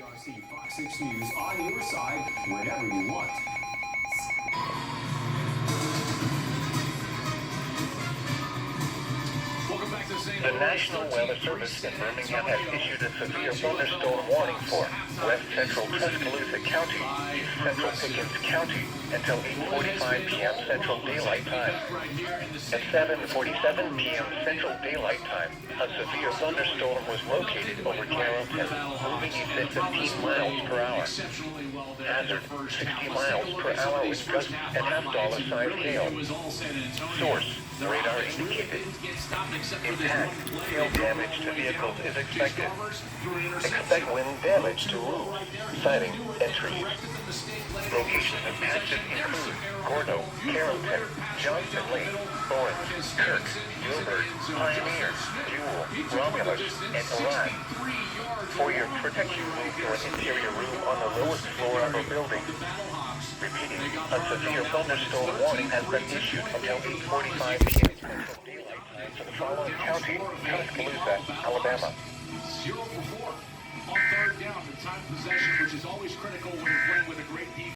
WRC Fox 6 News on your side whenever you want. The National Weather Service in Birmingham has issued a severe thunderstorm warning for west central Tuscaloosa County, east central Pickens County until 8:45 p.m. Central Daylight Time. At 7:47 p.m. Central Daylight Time, a severe thunderstorm was located over Carrollton, moving at 15 miles per hour. Hazard, 60 miles per hour with gusts and half-dollar-sized hail. Source, radar indicated. Impact, hail damage to vehicles is expected. Expect wind damage to roofs, siding, and trees. Locations impacted include Gordo, Carrollton, Johnston Lake, Orange, Kirk, Gilbert, Pioneer, Jewel, Romulus, and Orion. For your protection, move to an interior room on the lowest floor of a building. Repeating, a severe thunderstorm warning has been issued until 8:45 p.m. Central Daylight Time for the following county: Tuscaloosa, Alabama. 0 for 4 on third down, the time possession, which is always critical when you're playing with a great